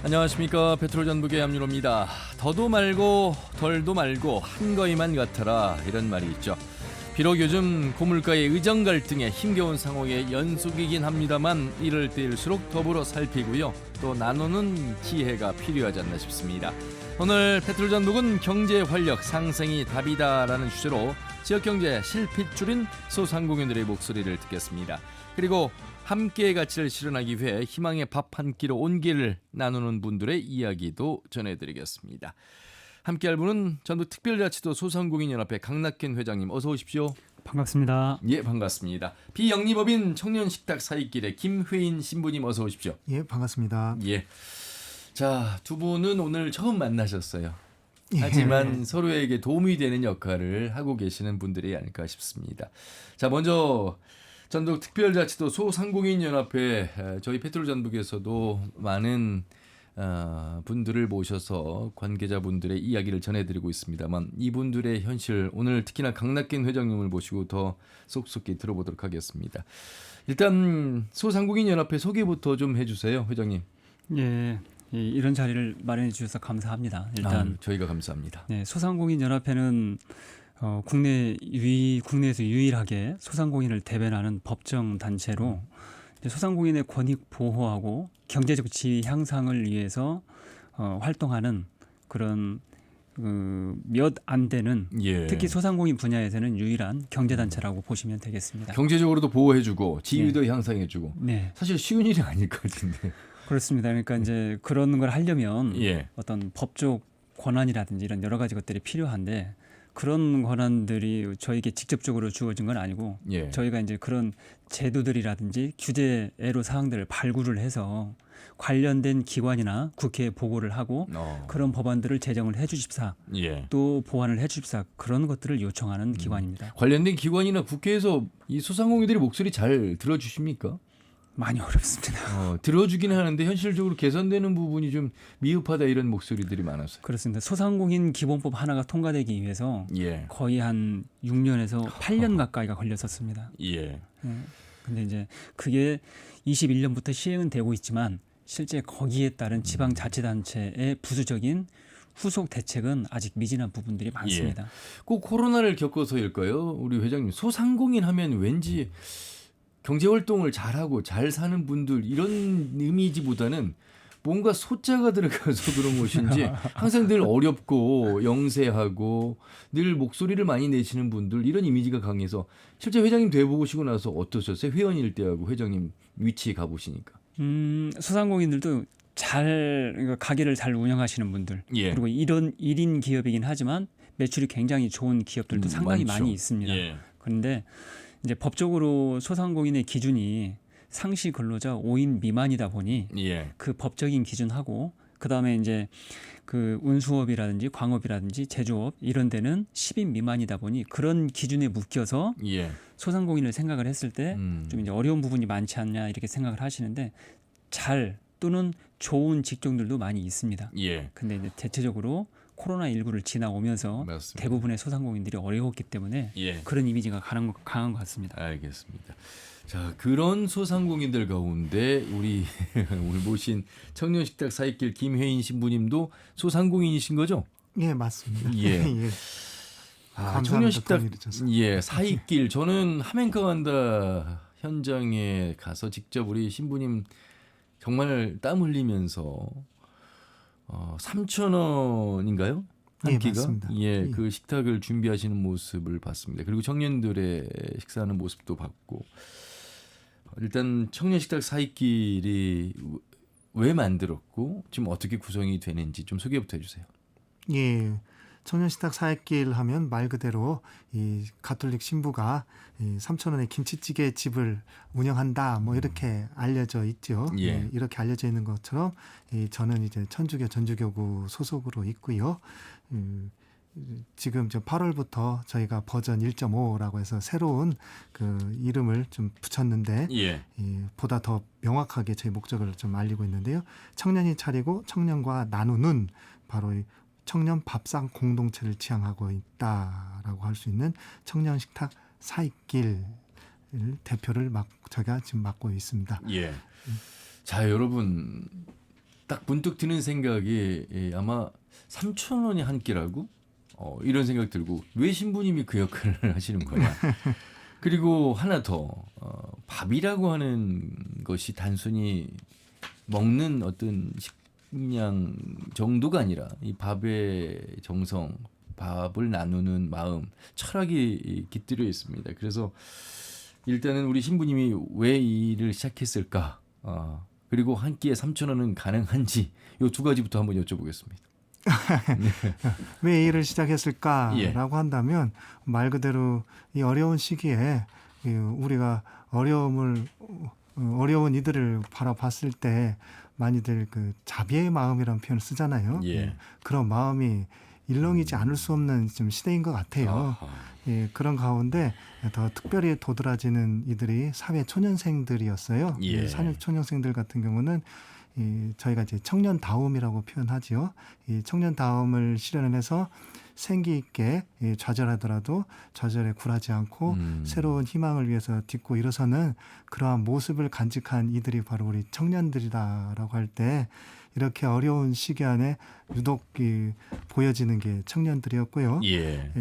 안녕하십니까. 페트롤 전북의 함유로입니다. 더도 말고 덜도 말고 한거이만 같아라, 이런 말이 있죠. 비록 요즘 고물가의 의정 갈등에 힘겨운 상황의 연속이긴 합니다만 이럴 때일수록 더불어 살피고요, 또 나누는 지혜가 필요하지 않나 싶습니다. 오늘 페트롤 전북은 경제 활력 상생이 답이다라는 주제로 지역경제 실핏줄인 소상공인들의 목소리를 듣겠습니다. 그리고 함께의 가치를 실현하기 위해 희망의 밥 한 끼로 온기를 나누는 분들의 이야기도 전해드리겠습니다. 함께할 분은 전북특별자치도 소상공인연합회 강낙현 회장님, 어서 오십시오. 반갑습니다. 예, 반갑습니다. 비영리법인 청년식탁 사익길의 김회인 신부님, 어서 오십시오. 예, 반갑습니다. 예. 자, 두 분은 오늘 처음 만나셨어요. 하지만 서로에게 도움이 되는 역할을 하고 계시는 분들이 아닐까 싶습니다. 자, 먼저 전북특별자치도 소상공인연합회, 저희 페트롤 전북에서도 많은 분들을 모셔서 관계자분들의 이야기를 전해드리고 있습니다만, 이분들의 현실, 오늘 특히나 강낙현 회장님을 모시고 더 쏙쏙히 들어보도록 하겠습니다. 일단 소상공인연합회 소개부터 좀 해주세요, 회장님. 예, 이런 자리를 마련해 주셔서 감사합니다. 일단 저희가 감사합니다. 네, 소상공인연합회는 국내에서 유일하게 소상공인을 대변하는 법정 단체로 소상공인의 권익 보호하고 경제적 지위 향상을 위해서 활동하는 그런 몇 안 되는, 예. 특히 소상공인 분야에서는 유일한 경제단체라고 보시면 되겠습니다. 경제적으로도 보호해주고 지위도 향상해주고, 네, 사실 쉬운 일이 아닐 것 같은데. 그렇습니다. 그러니까 이제 그런 걸 하려면 예. 어떤 법적 권한이라든지 이런 여러 가지 것들이 필요한데, 그런 권한들이 저에게 직접적으로 주어진 건 아니고, 예. 저희가 이제 그런 제도들이라든지 규제 애로 사항들을 발굴을 해서 관련된 기관이나 국회에 보고를 하고 그런 법안들을 제정을 해주십사, 예. 또 보완을 해주십사, 그런 것들을 요청하는 기관입니다. 관련된 기관이나 국회에서 이 소상공인들의 목소리 잘 들어주십니까? 많이 어렵습니다. 들어주긴 하는데 현실적으로 개선되는 부분이 좀 미흡하다, 이런 목소리들이 많았어요. 그렇습니다. 소상공인 기본법 하나가 통과되기 위해서 예. 거의 한 6년에서 8년 가까이가 걸렸었습니다. 예. 근데 이제 그게 21년부터 시행은 되고 있지만 실제 거기에 따른 지방자치단체의 부수적인 후속 대책은 아직 미진한 부분들이 많습니다. 꼭 코로나를 겪어서일까요? 우리 회장님, 소상공인 하면 왠지 경제활동을 잘하고 잘 사는 분들, 이런 이미지보다는 뭔가 소자가 들어가서 그런 것인지 항상 늘 어렵고 영세하고 늘 목소리를 많이 내시는 분들, 이런 이미지가 강해서 실제 회장님 돼보시고 나서 어떠셨어요? 회원일 때하고 회장님 위치에 가보시니까. 소상공인들도 그러니까 가게를 잘 운영하시는 분들, 예. 그리고 이런 1인 기업이긴 하지만 매출이 굉장히 좋은 기업들도 상당히 많죠. 많이 있습니다. 예. 그런데 이제 법적으로 소상공인의 기준이 상시 근로자 5인 미만이다 보니 예. 그 법적인 기준하고, 그다음에 이제 그 운수업이라든지 광업이라든지 제조업 이런 데는 10인 미만이다 보니 그런 기준에 묶여서 예. 소상공인을 생각을 했을 때 좀 이제 어려운 부분이 많지 않냐, 이렇게 생각을 하시는데, 잘 또는 좋은 직종들도 많이 있습니다. 예. 근데 이제 대체적으로 코로나19를 지나오면서 맞습니다. 대부분의 소상공인들이 어려웠기 때문에 예. 그런 이미지가 강한 것 같습니다. 알겠습니다. 자, 그런 소상공인들 가운데 우리 오늘 모신 청년식탁 사익길 김회인 신부님도 소상공인이신 거죠? 예, 맞습니다. 예. 예. 감사합니다. 청년식탁, 도움이 되셔서. 예, 사익길, 저는 하멘카 간다 현장에 가서 직접 우리 신부님 정말 땀 흘리면서 3,000원인가요? 한 예, 끼가? 맞습니다. 예, 예. 그 식탁을 준비하시는 모습을 봤습니다. 그리고 청년들의 식사하는 모습도 봤고, 일단 청년식탁 사익길이 왜 만들었고 지금 어떻게 구성이 되는지 좀 소개부터 해주세요. 예. 청년식탁 사익길 하면 말 그대로 이 가톨릭 신부가 이 3,000원의 김치찌개 집을 운영한다, 뭐 이렇게 알려져 있죠. 예. 이렇게 알려져 있는 것처럼 저는 이제 천주교 전주교구 소속으로 있고요. 지금 8월부터 저희가 버전 1.5라고 해서 새로운 그 이름을 좀 붙였는데, 예. 보다 더 명확하게 저희 목적을 좀 알리고 있는데요. 청년이 차리고 청년과 나누는 바로 이 청년 밥상 공동체를 지향하고 있다라고 할 수 있는 청년식탁 사익길 대표를 제가 지금 맡고 있습니다. 예. 자, 여러분, 딱 문득 드는 생각이 아마 3,000원이 한 끼라고? 이런 생각 들고 왜 신부님이 그 역할을 하시는 거냐. 그리고 하나 더 밥이라고 하는 것이 단순히 먹는 어떤 식량 정도가 아니라 이 밥의 정성, 밥을 나누는 마음, 철학이 깃들여 있습니다. 그래서 일단은 우리 신부님이 왜 이 일을 시작했을까? 그리고 한 끼에 3,000원은 가능한지 이 두 가지부터 한번 여쭤보겠습니다. 왜 이 일을 시작했을까라고 예. 한다면 말 그대로 이 어려운 시기에 우리가 어려운 이들을 바라봤을 때 많이들 그 자비의 마음이라는 표현을 쓰잖아요. 예. 그런 마음이 일렁이지 않을 수 없는 좀 시대인 것 같아요. 아하. 그런 가운데 더 특별히 도드라지는 이들이 사회 초년생들이었어요. 예. 사회 초년생들 같은 경우는 저희가 이제 청년다움이라고 표현하지요. 이 청년다움을 실현을 해서 생기 있게 좌절하더라도 좌절에 굴하지 않고 새로운 희망을 위해서 딛고 일어서는 그러한 모습을 간직한 이들이 바로 우리 청년들이다라고 할 때 이렇게 어려운 시기 안에 유독 보여지는 게 청년들이었고요. 예.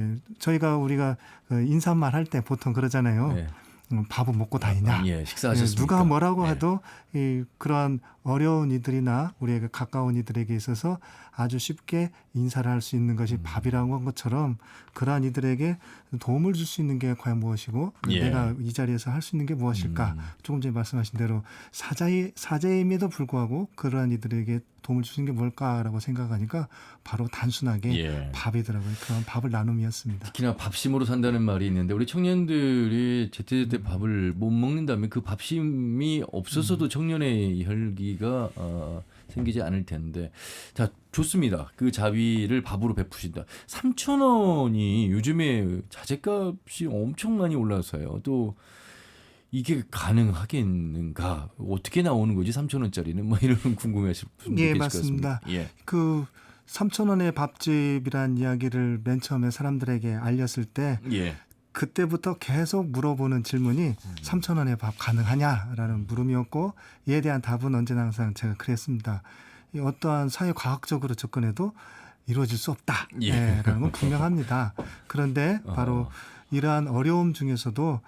우리가 인사말 할 때 보통 그러잖아요. 네. 밥은 먹고 다니냐. 예, 식사하셨습니까? 누가 뭐라고 예. 해도 그러한 어려운 이들이나 우리에게 가까운 이들에게 있어서 아주 쉽게 인사를 할 수 있는 것이 밥이라고 한 것처럼 그러한 이들에게 도움을 줄 수 있는 게 과연 무엇이고 예. 내가 이 자리에서 할 수 있는 게 무엇일까. 조금 전에 말씀하신 대로 사자임에도 불구하고 그러한 이들에게 도움을 주는 게 뭘까라고 생각하니까 바로 단순하게 예. 밥이더라고요. 그런 밥을 나눔이었습니다. 특히나 밥심으로 산다는 말이 있는데 우리 청년들이 제때제때 밥을 못 먹는다면 그 밥심이 없어서도 청년의 혈기가 생기지 않을 텐데. 자, 좋습니다. 그 자비를 밥으로 베푸신다. 3,000원이 요즘에 자재값이 엄청 많이 올라서요. 또 이게 가능하겠는가? 어떻게 나오는 거지? 3,000원짜리는 뭐 이런 궁금해하실 분들 예, 계실 맞습니다. 것 같습니다. 예. 그 3,000원의 밥집이란 이야기를 맨 처음에 사람들에게 알렸을 때 예. 그때부터 계속 물어보는 질문이 3,000원의 밥 가능하냐라는 물음이었고 이에 대한 답은 언제나 항상 제가 그랬습니다. 이 어떠한 사회과학적으로 접근해도 이루어질 수 없다. 예. 라는 건 분명합니다. 그런데 바로 이러한 어려움 중에서도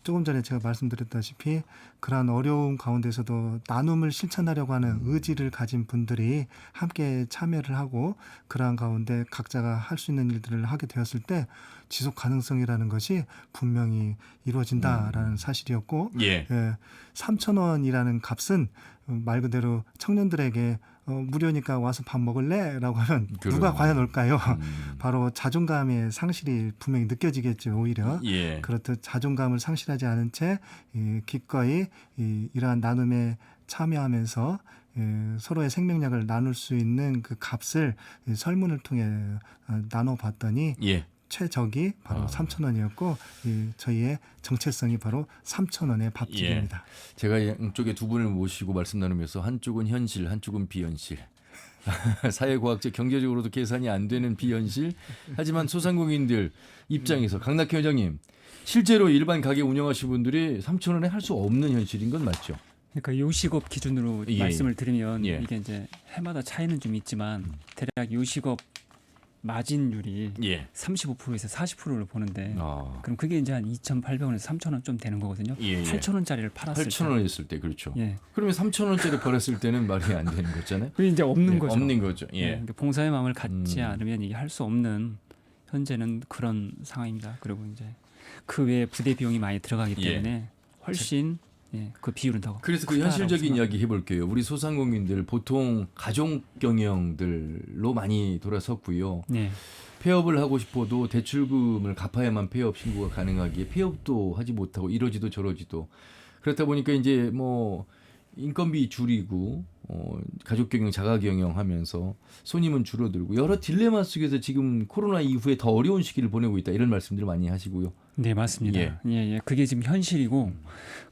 조금 전에 제가 말씀드렸다시피 그러한 어려움 가운데서도 나눔을 실천하려고 하는 의지를 가진 분들이 함께 참여를 하고 그러한 가운데 각자가 할 수 있는 일들을 하게 되었을 때 지속 가능성이라는 것이 분명히 이루어진다라는 사실이었고 예. 3,000원이라는 값은 말 그대로 청년들에게 무료니까 와서 밥 먹을래? 라고 하면 누가 과연 올까요? 바로 자존감의 상실이 분명히 느껴지겠죠. 오히려. 예. 그렇듯 자존감을 상실하지 않은 채 기꺼이 이러한 나눔에 참여하면서 서로의 생명력을 나눌 수 있는 그 값을 설문을 통해 나눠봤더니 예. 최적이 바로 3,000원이었고 저희의 정체성이 바로 3,000원의 밥집입니다. 제가 양쪽에 두 분을 모시고 말씀 나누면서 한쪽은 현실, 한쪽은 비현실. 사회과학적 경제적으로도 계산이 안 되는 비현실. 하지만 소상공인들 입장에서 강낙현 회장님, 실제로 일반 가게 운영하시는 분들이 3,000원에 할 수 없는 현실인 건 맞죠? 그러니까 요식업 기준으로 예. 말씀을 드리면 예. 이게 이제 해마다 차이는 좀 있지만 대략 요식업 마진율이 예. 35%에서 40%를 보는데 아. 그럼 그게 이제 한 2,800원에서 3,000원 좀 되는 거거든요. 예, 예. 8,000원짜리를 팔았을 8,000원이었을 때 그렇죠. 때. 예. 그러면 3,000원짜리 팔았을 때는 말이 안 되는 거잖아요. 그게 이제 없는 예, 거죠. 없는 거죠. 예. 그러니까 봉사의 마음을 갖지 않으면 이게 할 수 없는 현재는 그런 상황입니다. 그리고 이제 그 외에 부대 비용이 많이 들어가기 예. 때문에 훨씬 그 비율은 더 그래서 그 크다라고 현실적인 생각합니다. 이야기 해볼게요. 우리 소상공인들 보통 가족 경영들로 많이 돌아섰고요. 네. 폐업을 하고 싶어도 대출금을 갚아야만 폐업 신고가 가능하기에 폐업도 하지 못하고 이러지도 저러지도 그렇다 보니까 이제 뭐 인건비 줄이고 가족 경영, 자가 경영하면서 손님은 줄어들고 여러 딜레마 속에서 지금 코로나 이후에 더 어려운 시기를 보내고 있다 이런 말씀들 많이 하시고요. 네, 맞습니다. 예. 예. 그게 지금 현실이고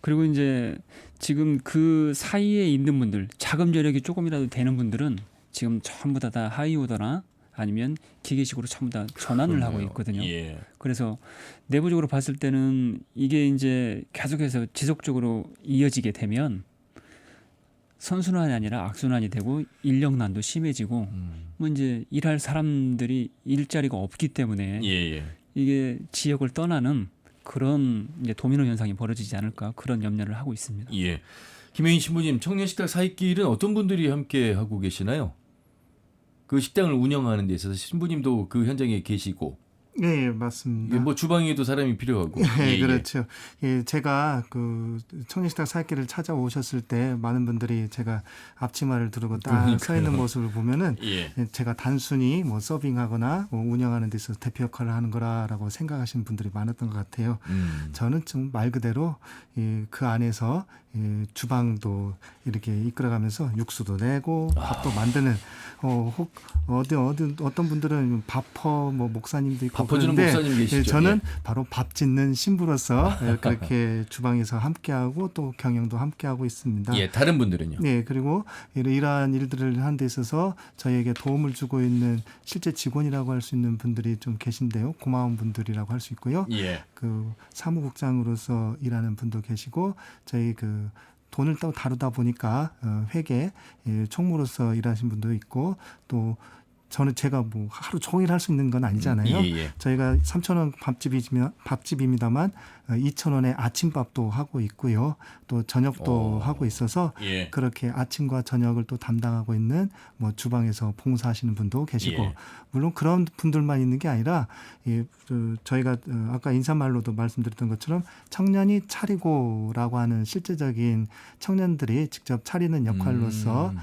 그리고 이제 지금 그 사이에 있는 분들 자금 여력이 조금이라도 되는 분들은 지금 전부 다 하이오더나 아니면 기계식으로 전부 다 전환을 하고 있거든요. 예. 그래서 내부적으로 봤을 때는 이게 이제 계속해서 지속적으로 이어지게 되면 선순환이 아니라 악순환이 되고 인력난도 심해지고 뭐 이제 일할 사람들이 일자리가 없기 때문에 예. 이게 지역을 떠나는 그런 이제 도미노 현상이 벌어지지 않을까 그런 염려를 하고 있습니다. 예. 김혜인 신부님, 청년식당 사익길은 어떤 분들이 함께 하고 계시나요? 그 식당을 운영하는 데 있어서 신부님도 그 현장에 계시고, 예, 맞습니다. 뭐 주방에도 사람이 필요하고. 예, 그렇죠. 예, 제가 그 청년식당 사역길을 찾아오셨을 때 많은 분들이 제가 앞치마를 두르고 딱 서 있는 모습을 보면은 예. 제가 단순히 뭐 서빙하거나 뭐 운영하는 데 있어서 대표 역할을 하는 거라고 생각하시는 분들이 많았던 것 같아요. 저는 좀 말 그대로 그 안에서 주방도 이렇게 이끌어가면서 육수도 내고 밥도 만드는 혹 어떤 분들은 밥퍼 뭐 목사님도 있고 밥퍼주는 그런데 목사님 계시죠? 저는 바로 밥 짓는 신부로서 그렇게 주방에서 함께하고 또 경영도 함께하고 있습니다. 예, 다른 분들은요? 네, 그리고 이러한 일들을 하는 데 있어서 저희에게 도움을 주고 있는 실제 직원이라고 할 수 있는 분들이 좀 계신데요. 고마운 분들이라고 할 수 있고요. 예. 그 사무국장으로서 일하는 분도 계시고 저희 그 돈을 또 다루다 보니까 회계 총무로서 일하신 분도 있고 또 저는 제가 뭐 하루 종일 할 수 있는 건 아니잖아요. 예. 저희가 3,000원 밥집입니다만 2,000원에 아침밥도 하고 있고요. 또 저녁도 하고 있어서 예. 그렇게 아침과 저녁을 또 담당하고 있는 뭐 주방에서 봉사하시는 분도 계시고 예. 물론 그런 분들만 있는 게 아니라 저희가 아까 인사말로도 말씀드렸던 것처럼 청년이 차리고라고 하는 실제적인 청년들이 직접 차리는 역할로서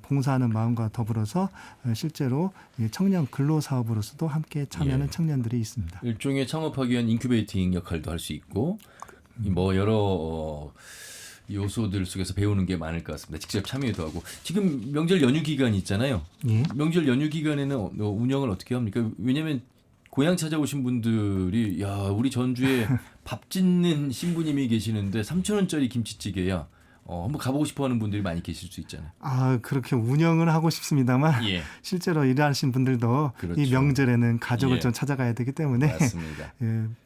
봉사하는 마음과 더불어서 실제로 청년 근로사업으로서도 함께 참여하는 예. 청년들이 있습니다. 일종의 창업하기 위한 인큐베이팅 역할도 할 수 있고 뭐 여러 요소들 속에서 배우는 게 많을 것 같습니다. 직접 참여도 하고 지금 명절 연휴 기간 있잖아요. 예. 명절 연휴 기간에는 운영을 어떻게 합니까? 왜냐하면 고향 찾아오신 분들이 야 우리 전주에 밥 짓는 신부님이 계시는데 3,000원짜리 김치찌개야. 한번 가보고 싶어하는 분들이 많이 계실 수 있잖아요. 그렇게 운영을 하고 싶습니다만 예, 실제로 일하시는 분들도 그렇죠. 이 명절에는 가족을 예. 좀 찾아가야 되기 때문에 맞습니다.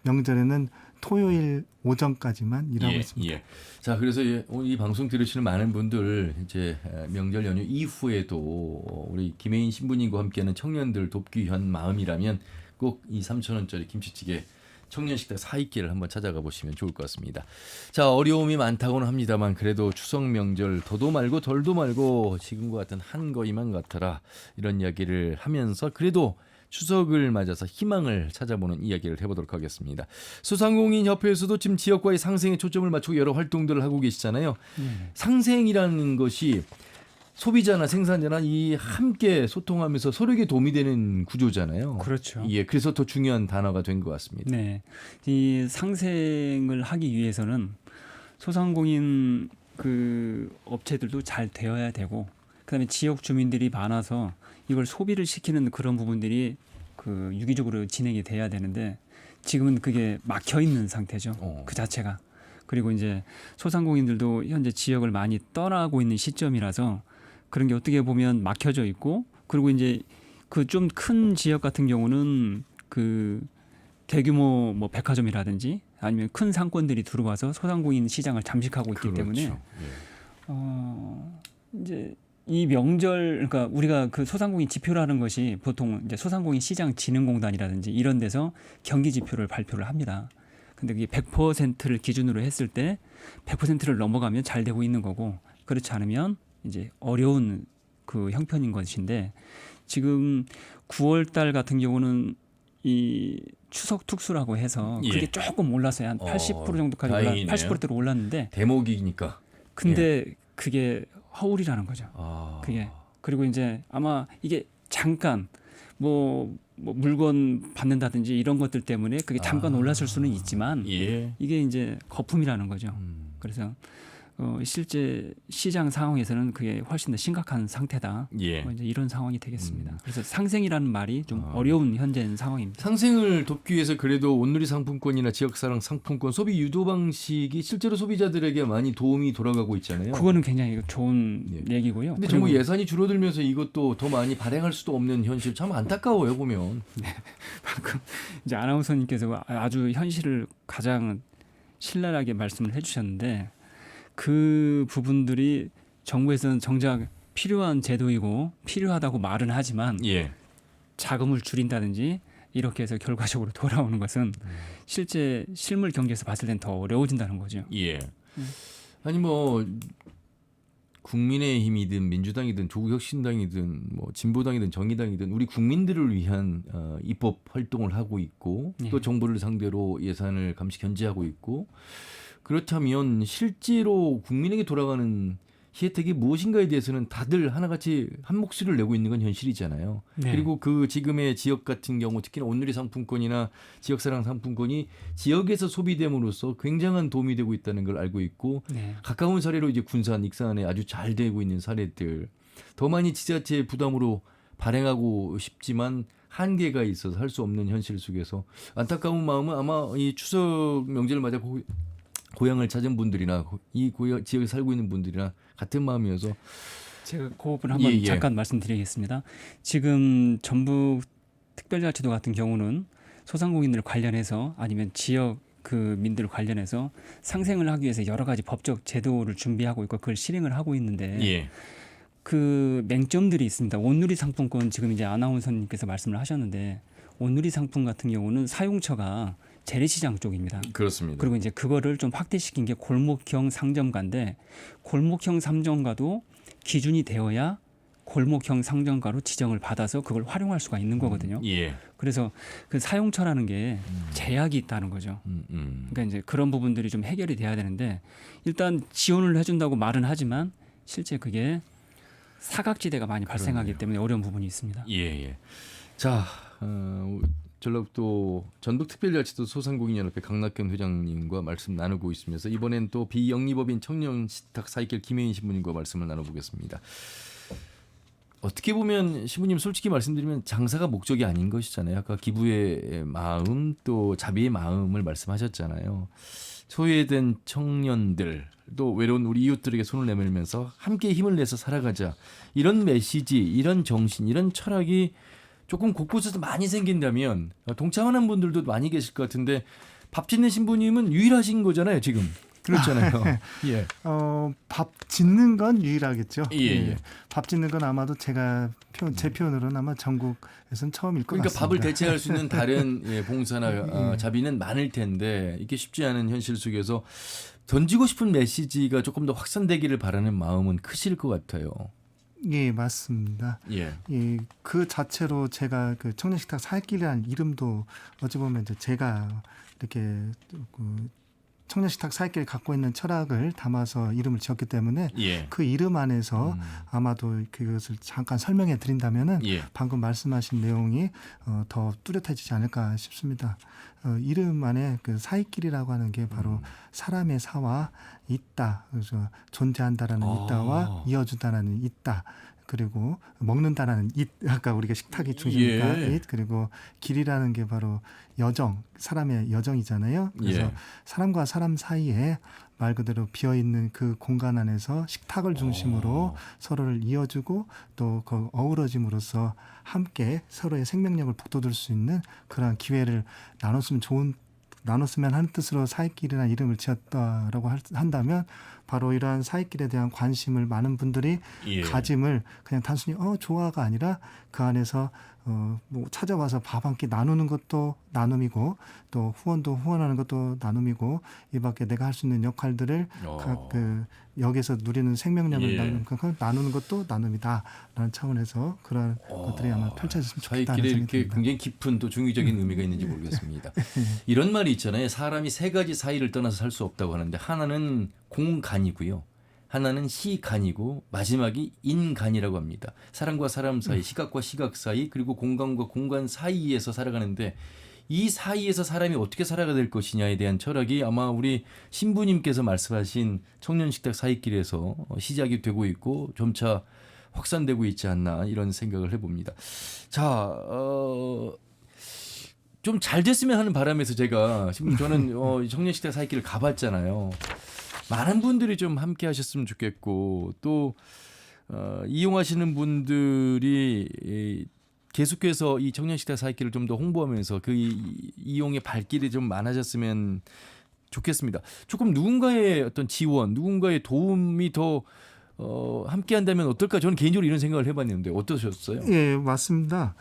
명절에는 토요일 오전까지만 일하고 있습니다. 예. 자, 그래서 오늘 이 방송 들으시는 많은 분들 이제 명절 연휴 이후에도 우리 김혜인 신부님과 함께하는 청년들 돕기 위한 마음이라면 꼭 이 3,000원짜리 김치찌개 청년식당 사익길을 한번 찾아가 보시면 좋을 것 같습니다. 자, 어려움이 많다고는 합니다만 그래도 추석 명절 더도 말고 덜도 말고 지금과 같은 한거이만 같아라 이런 이야기를 하면서 그래도 추석을 맞아서 희망을 찾아보는 이야기를 해보도록 하겠습니다. 소상공인협회에서도 지금 지역과의 상생에 초점을 맞추고 여러 활동들을 하고 계시잖아요. 상생이라는 것이 소비자나 생산자나 이 함께 소통하면서 서로에게 도움이 되는 구조잖아요. 그렇죠. 예, 그래서 더 중요한 단어가 된 것 같습니다. 네, 이 상생을 하기 위해서는 소상공인 그 업체들도 잘 되어야 되고, 그다음에 지역 주민들이 많아서 이걸 소비를 시키는 그런 부분들이 그 유기적으로 진행이 돼야 되는데 지금은 그게 막혀 있는 상태죠. 그 자체가. 그리고 이제 소상공인들도 현재 지역을 많이 떠나고 있는 시점이라서 그런 게 어떻게 보면 막혀져 있고, 그리고 이제 그 좀 큰 지역 같은 경우는 그 대규모 뭐 백화점이라든지 아니면 큰 상권들이 들어와서 소상공인 시장을 잠식하고 있기 때문에 이제 이 명절 그러니까 우리가 그 소상공인 지표라는 것이 보통 이제 소상공인 시장 진흥공단이라든지 이런 데서 경기 지표를 발표를 합니다. 근데 그게 100%를 기준으로 했을 때 100%를 넘어가면 잘 되고 있는 거고, 그렇지 않으면 이제 어려운 그 형편인 것인데, 지금 9월 달 같은 경우는 이 추석 특수라고 해서 그게 조금 올랐어요. 한 80% 정도까지 다행이네요. 80%대로 올랐는데 대목이니까. 근데 그게 허울이라는 거죠. 그게. 그리고 이제 아마 이게 잠깐 뭐 물건 받는다든지 이런 것들 때문에 그게 잠깐 올랐을 수는 있지만 예. 이게 이제 거품이라는 거죠. 그래서 실제 시장 상황에서는 그게 훨씬 더 심각한 상태다. 예. 이제 이런 상황이 되겠습니다. 그래서 상생이라는 말이 좀 어려운 현재 상황입니다. 상생을 돕기 위해서 그래도 온누리 상품권이나 지역사랑 상품권 소비 유도 방식이 실제로 소비자들에게 많이 도움이 돌아가고 있잖아요. 그거는 굉장히 좋은 얘기고요. 근데 정부 예산이 줄어들면서 이것도 더 많이 발행할 수도 없는 현실 참 안타까워요 보면. 방금 이제 아나운서님께서 아주 현실을 가장 신랄하게 말씀을 해주셨는데 그 부분들이 정부에서는 정작 필요한 제도이고 필요하다고 말은 하지만 예. 자금을 줄인다든지 이렇게 해서 결과적으로 돌아오는 것은 실제 실물 경제에서 봤을 땐 더 어려워진다는 거죠. 예. 아니 뭐 국민의힘이든 민주당이든 조국혁신당이든 뭐 진보당이든 정의당이든 우리 국민들을 위한 입법 활동을 하고 있고 또 예. 정부를 상대로 예산을 감시 견제하고 있고 그렇다면 실제로 국민에게 돌아가는 혜택이 무엇인가에 대해서는 다들 하나같이 한 목소리를 내고 있는 건 현실이잖아요. 네. 그리고 그 지금의 지역 같은 경우 특히나 온누리 상품권이나 지역사랑 상품권이 지역에서 소비됨으로써 굉장한 도움이 되고 있다는 걸 알고 있고 네. 가까운 사례로 이제 군산, 익산에 아주 잘 되고 있는 사례들 더 많이 지자체의 부담으로 발행하고 싶지만 한계가 있어서 할 수 없는 현실 속에서 안타까운 마음은 아마 이 추석 명절을 맞아 고향을 찾은 분들이나 이 지역에 살고 있는 분들이나 같은 마음이어서 제가 그 부분 한번 예. 잠깐 말씀드리겠습니다. 지금 전북 특별자치도 같은 경우는 소상공인들 관련해서 아니면 지역 그 민들 관련해서 상생을 하기 위해서 여러 가지 법적 제도를 준비하고 있고 그걸 실행을 하고 있는데 예. 그 맹점들이 있습니다. 온누리 상품권 지금 이제 아나운서님께서 말씀을 하셨는데 온누리 상품 같은 경우는 사용처가 재래시장 쪽입니다. 그렇습니다. 그리고 이제 그거를 좀 확대시킨 게 골목형 상점가인데 골목형 상점가도 기준이 되어야 골목형 상점가로 지정을 받아서 그걸 활용할 수가 있는 거거든요. 예. 그래서 그 사용처라는 게 제약이 있다는 거죠. 그러니까 이제 그런 부분들이 좀 해결이 돼야 되는데 일단 지원을 해준다고 말은 하지만 실제 그게 사각지대가 많이 발생하기 때문에 어려운 부분이 있습니다. 예. 자, 전라북도 전북특별자치도 소상공인연합회 강낙현 회장님과 말씀 나누고 있으면서 이번엔 또 비영리법인 청년식탁 사익길 김혜인 신부님과 말씀을 나눠보겠습니다. 어떻게 보면 신부님 솔직히 말씀드리면 장사가 목적이 아닌 것이잖아요. 아까 기부의 마음 또 자비의 마음을 말씀하셨잖아요. 소외된 청년들 또 외로운 우리 이웃들에게 손을 내밀면서 함께 힘을 내서 살아가자. 이런 메시지, 이런 정신, 이런 철학이 조금 곳곳에서 많이 생긴다면 동참하는 분들도 많이 계실 것 같은데 밥 짓는 신부님은 유일하신 거잖아요 지금. 그렇잖아요. 예. 밥 짓는 건 유일하겠죠. 예. 밥 짓는 건 아마도 제 표현으로는 아마 전국에서는 처음일 것 그러니까 같습니다. 밥을 대체할 수 있는 다른 봉사나 자비는 많을 텐데 이게 쉽지 않은 현실 속에서 던지고 싶은 메시지가 조금 더 확산되기를 바라는 마음은 크실 것 같아요. 예, 맞습니다. 예. 예, 그 자체로 제가 그 청년식탁 사익길이라는 이름도 어찌 보면 이제 제가 이렇게 그 청년식탁 사익길을 갖고 있는 철학을 담아서 이름을 지었기 때문에 예. 그 이름 안에서 아마도 그것을 잠깐 설명해 드린다면은 예. 방금 말씀하신 내용이 더 뚜렷해지지 않을까 싶습니다. 이름 안에 그 사익길이라고 하는 게 바로 사람의 사와 있다, 그래서 존재한다라는 있다와 이어준다라는 있다. 그리고 먹는다라는 잇, 아까 우리가 식탁이 중심이니까 잇, 그리고 길이라는 게 바로 여정, 사람의 여정이잖아요. 그래서 예. 사람과 사람 사이에 말 그대로 비어있는 그 공간 안에서 식탁을 중심으로 서로를 이어주고 또 그 어우러짐으로써 함께 서로의 생명력을 북돋을 수 있는 그러한 기회를 나눴으면 하는 뜻으로 사익길이라는 이름을 지었다라고 한다면 바로 이러한 사익길에 대한 관심을 많은 분들이 예. 가짐을 그냥 단순히 좋아가 아니라 그 안에서 뭐 찾아와서 밥 한 끼 나누는 것도 나눔이고 또 후원도 후원하는 것도 나눔이고 이 밖에 내가 할 수 있는 역할들을 그 여기서 누리는 생명력을 나누는 것도 나눔이다라는 차원에서 그런 것들이 아마 펼쳐졌으면 좋겠다는 사익길에 생각이 이렇게 듭니다. 굉장히 깊은 또 중의적인 의미가 있는지 모르겠습니다. 이런 말이 있잖아요. 사람이 세 가지 사이를 떠나서 살 수 없다고 하는데 하나는 공간이고요. 하나는 시간이고 마지막이 인간이라고 합니다. 사람과 사람 사이, 시각과 시각 사이, 그리고 공간과 공간 사이에서 살아가는데 이 사이에서 사람이 어떻게 살아가야 될 것이냐에 대한 철학이 아마 우리 신부님께서 말씀하신 청년식탁 사익길에서 시작이 되고 있고 점차 확산되고 있지 않나 이런 생각을 해봅니다. 자, 좀 잘 됐으면 하는 바람에서 제가 지금 저는 청년식탁 사익길을 가봤잖아요. 많은 분들이 좀 함께 하셨으면 좋겠고 또 이용하시는 분들이 계속해서 이 청년식탁 사익길을 좀 더 홍보하면서 그 이용의 발길이 좀 많아졌으면 좋겠습니다. 조금 누군가의 어떤 지원, 누군가의 도움이 더 함께 한다면 어떨까? 저는 개인적으로 이런 생각을 해봤는데 어떠셨어요? 예, 맞습니다.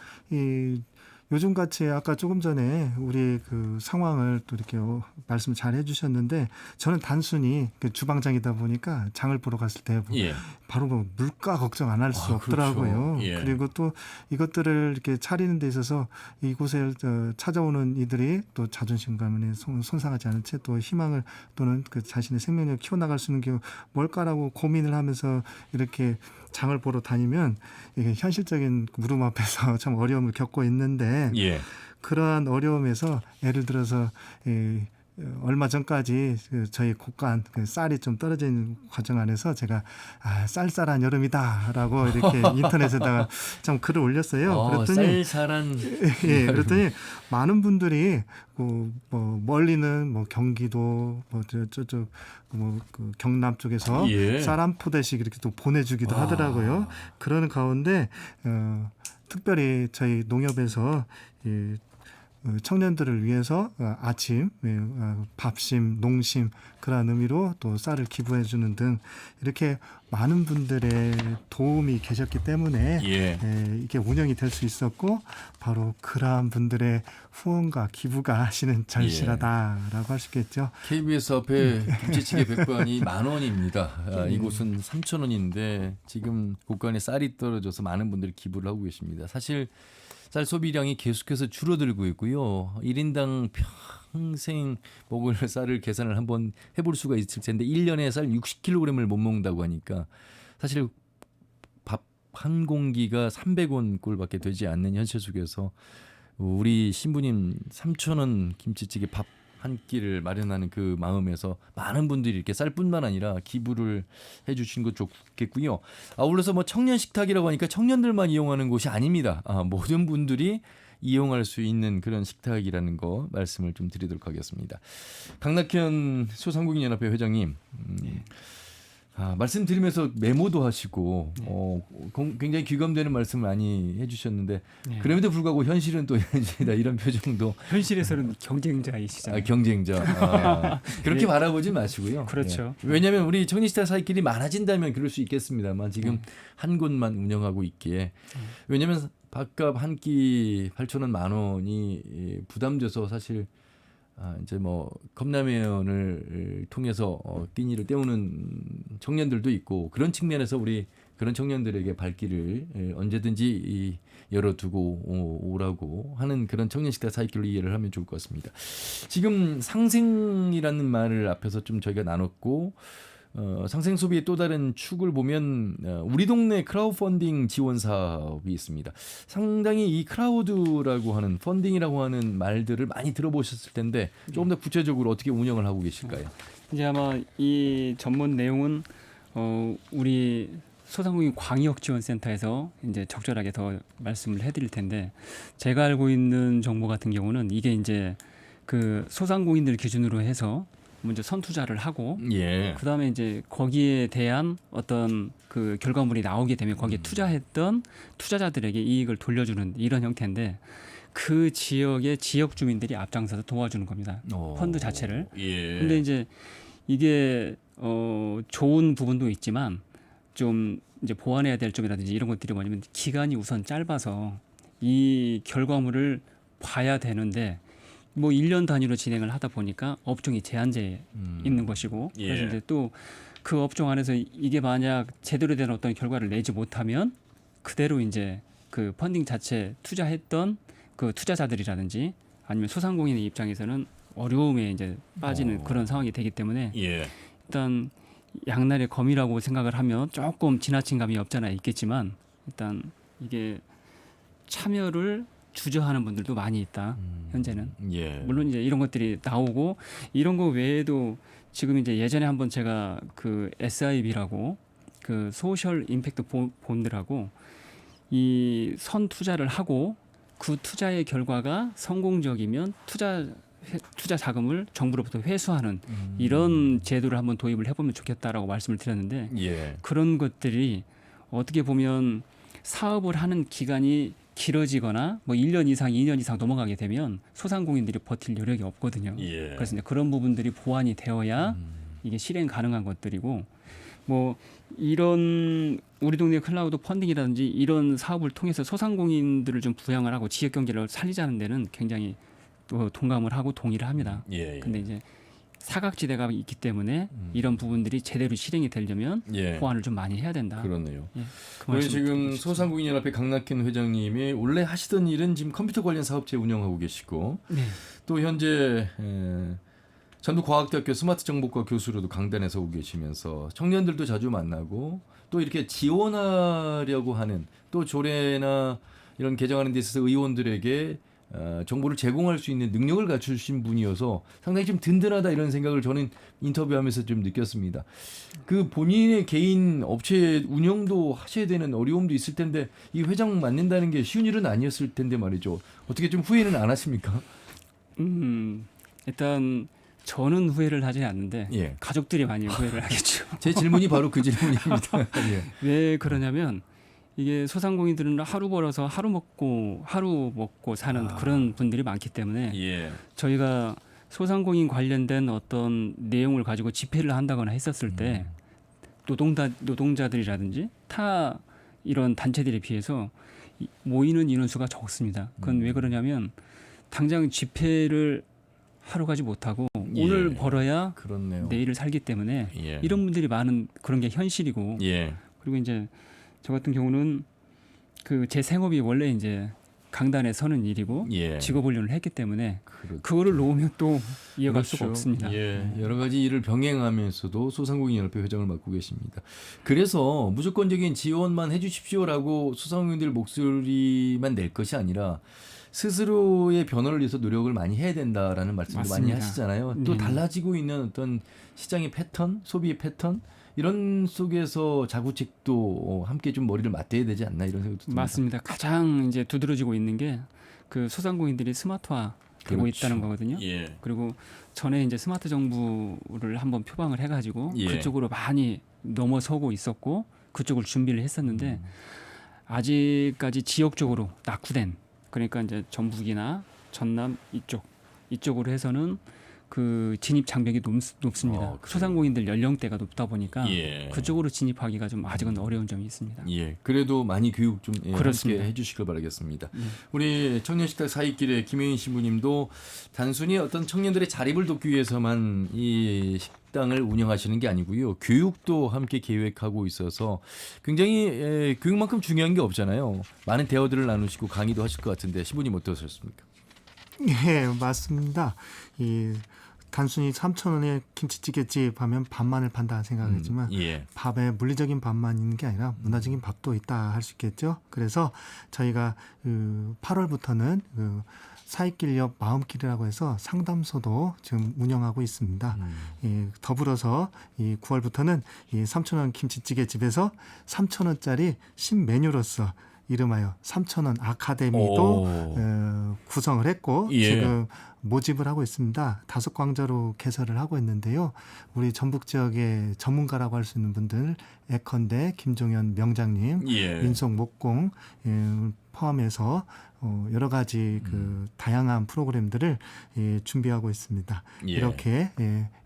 요즘 같이 아까 조금 전에 우리 그 상황을 또 이렇게 말씀 잘 해주셨는데 저는 단순히 그 주방장이다 보니까 장을 보러 갔을 때 예. 바로 뭐 물가 걱정 안 할 수 그렇죠. 없더라고요. 예. 그리고 또 이것들을 이렇게 차리는 데 있어서 이곳에 찾아오는 이들이 또 자존심감에 손상하지 않은 채 또 희망을 또는 그 자신의 생명력을 키워나갈 수 있는 게 뭘까라고 고민을 하면서 이렇게 장을 보러 다니면 이게 현실적인 물음 앞에서 참 어려움을 겪고 있는데 예. 그러한 어려움에서 예를 들어서 얼마 전까지 저희 곳간 쌀이 좀 떨어진 과정 안에서 제가 쌀쌀한 여름이다라고 이렇게 인터넷에다가 좀 글을 올렸어요. 그랬더니 쌀쌀한 예, 그랬더니 많은 분들이 뭐 멀리는 뭐 경기도 뭐 저쪽 그 경남 쪽에서 예. 쌀 한 포대씩 이렇게 또 보내주기도 와. 하더라고요. 그러는 가운데 특별히 저희 농협에서 청년들을 위해서 아침 밥심, 농심 그런 의미로 또 쌀을 기부해 주는 등 이렇게 많은 분들의 도움이 계셨기 때문에 예. 이게 운영이 될 수 있었고 바로 그러한 분들의 후원과 기부가 하시는 절실하다라고 할 수 있겠죠. KBS 앞에 김치찌개 백반이 10,000원입니다. 이곳은 3,000원인데 지금 곳간에 쌀이 떨어져서 많은 분들이 기부를 하고 계십니다. 사실 쌀 소비량이 계속해서 줄어들고 있고요. 1인당 평생 먹을 쌀을 계산을 한번 해볼 수가 있을 텐데 1년에 쌀 60kg을 못 먹는다고 하니까 사실 밥 한 공기가 300원 꼴밖에 되지 않는 현실 속에서 우리 신부님 3,000원 김치찌개 밥 한 끼를 마련하는 그 마음에서 많은 분들이 이렇게 쌀뿐만 아니라 기부를 해주신 것 좋겠고요. 아울러서 뭐 청년 식탁이라고 하니까 청년들만 이용하는 곳이 아닙니다. 모든 분들이 이용할 수 있는 그런 식탁이라는 거 말씀을 좀 드리도록 하겠습니다. 강낙현 소상공인연합회 회장님. 말씀드리면서 메모도 하시고 굉장히 귀감되는 말씀을 많이 해주셨는데 그럼에도 불구하고 현실은 또 현실이다 이런 표정도 현실에서는 경쟁자이시잖아요. 경쟁자 그렇게 예. 바라보지 마시고요. 그렇죠. 예. 왜냐하면 우리 청년식탁 사이클이 많아진다면 그럴 수 있겠습니다만 지금 한 곳만 운영하고 있기에 왜냐하면 밥값 한 끼 8,000원 10,000원이 부담돼서 사실 이제 뭐 컵라면을 통해서 끼니를 때우는 청년들도 있고 그런 측면에서 우리 그런 청년들에게 발길을 언제든지 열어두고 오라고 하는 그런 청년식탁 사이클로 이해를 하면 좋을 것 같습니다. 지금 상생이라는 말을 앞에서 좀 저희가 나눴고 상생 소비의 또 다른 축을 보면 우리 동네 크라우드 펀딩 지원 사업이 있습니다. 상당히 이 크라우드라고 하는 펀딩이라고 하는 말들을 많이 들어보셨을 텐데 조금 더 구체적으로 어떻게 운영을 하고 계실까요? 이제 아마 이 전문 내용은 우리 소상공인 광역지원센터에서 이제 적절하게 더 말씀을 해드릴 텐데 제가 알고 있는 정보 같은 경우는 이게 이제 그 소상공인들 기준으로 해서 먼저 선투자를 하고 예. 그다음에 이제 거기에 대한 어떤 그 결과물이 나오게 되면 거기에 투자했던 투자자들에게 이익을 돌려주는 이런 형태인데 그 지역의 지역 주민들이 앞장서서 도와주는 겁니다. 펀드 자체를. 예. 근데 이제 이게 좋은 부분도 있지만 좀 이제 보완해야 될 점이라든지 이런 것들이 뭐냐면 기간이 우선 짧아서 이 결과물을 봐야 되는데 뭐 1년 단위로 진행을 하다 보니까 업종이 제한제에 있는 것이고 예. 그래서 이제 또 그 업종 안에서 이게 만약 제대로 된 어떤 결과를 내지 못하면 그대로 이제 그 펀딩 자체 투자했던 그 투자자들이라든지 아니면 소상공인의 입장에서는 어려움에 이제 빠지는 그런 상황이 되기 때문에 예. 일단 양날의 검이라고 생각을 하면 조금 지나친 감이 없잖아 있겠지만 일단 이게 참여를 주저하는 분들도 많이 있다. 현재는. 예. 물론 이제 이런 것들이 나오고 이런 거 외에도 지금 이제 예전에 한번 제가 그 SIB라고 그 소셜 임팩트 본드라고 이 선 투자를 하고 그 투자의 결과가 성공적이면 투자 자금을 정부로부터 회수하는 이런 제도를 한번 도입을 해보면 좋겠다라고 말씀을 드렸는데 예. 그런 것들이 어떻게 보면 사업을 하는 기간이 길어지거나 뭐 1년 이상, 2년 이상 넘어가게 되면 소상공인들이 버틸 여력이 없거든요. 예. 그래서 이제 그런 부분들이 보완이 되어야 이게 실행 가능한 것들이고 뭐 이런 우리 동네 클라우드 펀딩이라든지 이런 사업을 통해서 소상공인들을 좀 부양을 하고 지역 경제를 살리자는 데는 굉장히 또 동감을 하고 동의를 합니다. 예. 근데 이제 사각지대가 있기 때문에 이런 부분들이 제대로 실행이 되려면 예. 보완을 좀 많이 해야 된다. 그렇네요. 예, 그 우리 말씀 지금 드리고 싶습니다. 소상공인연합회 강낙현 회장님이 원래 하시던 일은 지금 컴퓨터 관련 사업체 운영하고 계시고 네. 또 현재 전북과학대학교 스마트정보과 교수로도 강단에서 오고 계시면서 청년들도 자주 만나고 또 이렇게 지원하려고 하는 또 조례나 이런 개정하는 데 있어서 의원들에게 정보를 제공할 수 있는 능력을 갖추신 분이어서 상당히 좀 든든하다 이런 생각을 저는 인터뷰하면서 좀 느꼈습니다. 그 본인의 개인 업체 운영도 하셔야 되는 어려움도 있을 텐데 이 회장 맡는다는 게 쉬운 일은 아니었을 텐데 말이죠. 어떻게 좀 후회는 안 하십니까? 일단 저는 후회를 하지 않는데 예. 가족들이 많이 후회를 하겠죠. 제 질문이 바로 그 질문입니다. 예. 왜 그러냐면 이게 소상공인들은 하루 벌어서 하루 먹고 사는 그런 분들이 많기 때문에 예. 저희가 소상공인 관련된 어떤 내용을 가지고 집회를 한다거나 했었을 때 노동자들이라든지 타 이런 단체들에 비해서 모이는 인원수가 적습니다. 그건 왜 그러냐면 당장 집회를 하러 가지 못하고 예. 오늘 벌어야 그렇네요. 내일을 살기 때문에 예. 이런 분들이 많은 그런 게 현실이고 예. 그리고 이제 저 같은 경우는 그 제 생업이 원래 이제 강단에 서는 일이고 예. 직업 훈련을 했기 때문에 그렇죠. 그거를 놓으면 또 이어갈 그렇죠. 수가 없습니다. 예, 여러 가지 일을 병행하면서도 소상공인연합회 회장을 맡고 계십니다. 그래서 무조건적인 지원만 해주십시오라고 소상공인들 목소리만 낼 것이 아니라 스스로의 변화를 위해서 노력을 많이 해야 된다라는 말씀도 많이 맞습니다. 하시잖아요. 또 네네. 달라지고 있는 어떤 시장의 패턴, 소비의 패턴 이런 속에서 자구책도 함께 좀 머리를 맞대야 되지 않나 이런 생각도 듭니다. 맞습니다. 가장 이제 두드러지고 있는 게 그 소상공인들이 스마트화 되고 그렇죠. 있다는 거거든요. 예. 그리고 전에 이제 스마트 정부를 한번 표방을 해가지고 예. 그쪽으로 많이 넘어서고 있었고 그쪽을 준비를 했었는데 아직까지 지역적으로 낙후된 그러니까 이제 전북이나 전남 이쪽으로 해서는 그 진입 장벽이 높습니다. 그래요? 소상공인들 연령대가 높다 보니까 예. 그쪽으로 진입하기가 좀 아직은 어려운 점이 있습니다. 예, 그래도 많이 교육 좀 함께 그렇습니다. 해주시길 바라겠습니다. 우리 청년식탁 사익길의 김혜인 신부님도 단순히 어떤 청년들의 자립을 돕기 위해서만 이 식당을 운영하시는 게 아니고요, 교육도 함께 계획하고 있어서 굉장히 교육만큼 중요한 게 없잖아요. 많은 대화들을 나누시고 강의도 하실 것 같은데 신부님 어떠셨습니까? 예, 맞습니다. 이 단순히 3,000원에 김치찌개집 하면 밥만을 판다 생각하지만 예. 밥에 물리적인 밥만 있는 게 아니라 문화적인 밥도 있다 할 수 있겠죠. 그래서 저희가 8월부터는 사익길 옆 마음길이라고 해서 상담소도 지금 운영하고 있습니다. 더불어서 이 9월부터는 이 3,000원 김치찌개 집에서 3,000원짜리 신메뉴로서 이름하여 3,000원 아카데미도 구성을 했고 예. 지금 모집을 하고 있습니다. 5강좌로 개설을 하고 있는데요. 우리 전북 지역의 전문가라고 할 수 있는 분들 예컨대 김종현 명장님, 예. 민속 목공 포함해서 여러 가지 그 다양한 프로그램들을 준비하고 있습니다. 예. 이렇게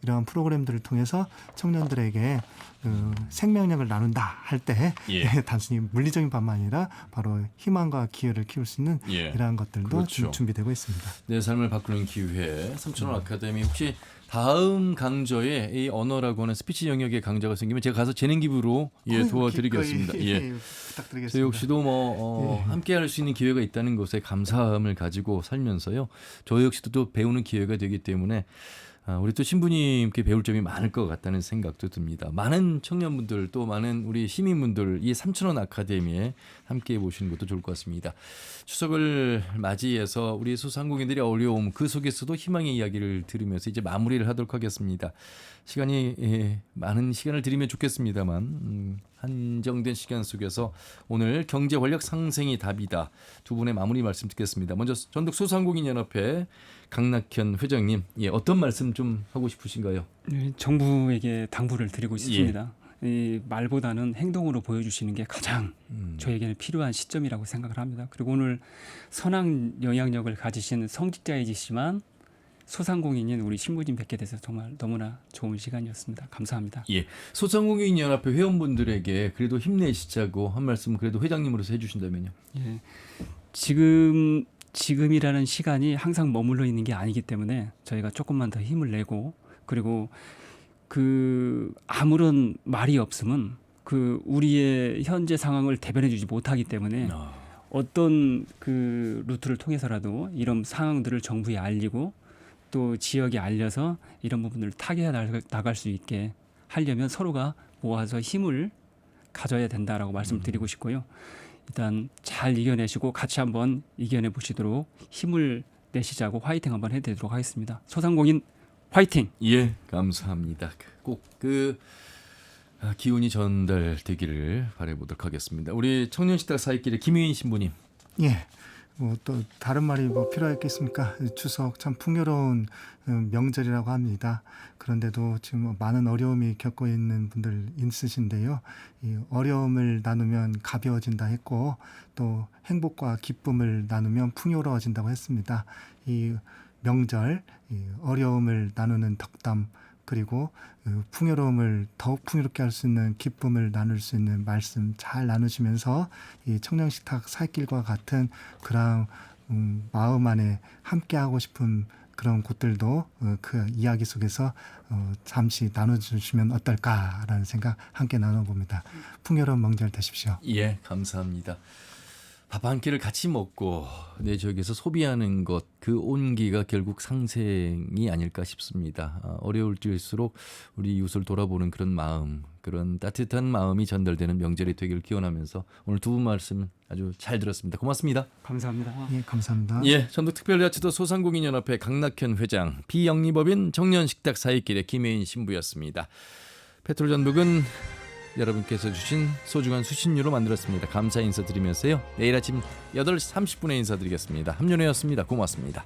이러한 프로그램들을 통해서 청년들에게 생명력을 나눈다 할 때 예. 단순히 물리적인 밥만 아니라 바로 희망과 기회를 키울 수 있는 예. 이러한 것들도 그렇죠. 준비되고 있습니다. 내 삶을 바꾸는 기회 3,000원 아카데미 혹시 다음 강좌에 이 언어라고 하는 스피치 영역의 강좌가 생기면 제가 가서 재능 기부로 도와드리겠습니다. 예. 부탁드리겠습니다. 저희 역시도 함께 할 수 있는 기회가 있다는 것에 감사함을 가지고 살면서요. 저 역시도 또 배우는 기회가 되기 때문에 우리 또 신부님께 배울 점이 많을 것 같다는 생각도 듭니다. 많은 청년분들 또 많은 우리 시민분들 이 3,000원 아카데미에 함께 보시는 것도 좋을 것 같습니다. 추석을 맞이해서 우리 소상공인들의 어려움 그 속에서도 희망의 이야기를 들으면서 이제 마무리를 하도록 하겠습니다. 시간이 많은 시간을 드리면 좋겠습니다만 한정된 시간 속에서 오늘 경제 활력 상생이 답이다 두 분의 마무리 말씀 듣겠습니다. 먼저 전북 소상공인연합회 강낙현 회장님, 어떤 말씀 좀 하고 싶으신가요? 정부에게 당부를 드리고 싶습니다. 이 말보다는 행동으로 보여주시는 게 가장 저에게는 필요한 시점이라고 생각을 합니다. 그리고 오늘 선한 영향력을 가지신 성직자이지만 소상공인인 우리 신부님 뵙게 돼서 정말 너무나 좋은 시간이었습니다. 감사합니다. 예, 소상공인 연합회 회원분들에게 그래도 힘내시자고 한 말씀 그래도 회장님으로서 해주신다면요. 예, 지금이라는 시간이 항상 머물러 있는 게 아니기 때문에 저희가 조금만 더 힘을 내고 그리고 그 아무런 말이 없으면 그 우리의 현재 상황을 대변해주지 못하기 때문에 어떤 그 루트를 통해서라도 이런 상황들을 정부에 알리고 또 지역에 알려서 이런 부분들을 타개해 나갈 수 있게 하려면 서로가 모아서 힘을 가져야 된다라고 말씀드리고 싶고요. 일단 잘 이겨내시고 같이 한번 이겨내 보시도록 힘을 내시자고 화이팅 한번 해드리도록 하겠습니다. 소상공인 화이팅! 예, 감사합니다. 꼭 그 기운이 전달되기를 바라보도록 하겠습니다. 우리 청년식탁 사익길의 김유인 신부님. 예. 뭐 또 다른 말이 뭐 필요했겠습니까? 추석 참 풍요로운 명절이라고 합니다. 그런데도 지금 많은 어려움이 겪고 있는 분들 있으신데요. 이 어려움을 나누면 가벼워진다 했고 또 행복과 기쁨을 나누면 풍요로워진다고 했습니다. 이 명절, 이 어려움을 나누는 덕담 그리고 풍요로움을 더욱 풍요롭게 할 수 있는 기쁨을 나눌 수 있는 말씀 잘 나누시면서 이 청년식탁 살길과 같은 그런 마음 안에 함께하고 싶은 그런 곳들도 그 이야기 속에서 잠시 나눠주시면 어떨까라는 생각 함께 나눠봅니다. 풍요로운 명절 되십시오. 예, 감사합니다. 밥 한 끼를 같이 먹고 내 지역에서 소비하는 것, 그 온기가 결국 상생이 아닐까 싶습니다. 어려울 때일수록 우리 이웃을 돌아보는 그런 마음, 그런 따뜻한 마음이 전달되는 명절이 되기를 기원하면서 오늘 두 분 말씀 아주 잘 들었습니다. 고맙습니다. 감사합니다. 예, 감사합니다. 예, 전북특별자치도 소상공인연합회 강낙현 회장, 비영리법인 청년식탁 사익길의 김혜인 신부였습니다. 페트롤 전북은 여러분께서 주신 소중한 수신료로 만들었습니다. 감사 인사드리면서요. 내일 아침 8시 30분에 인사드리겠습니다. 함윤호였습니다. 고맙습니다.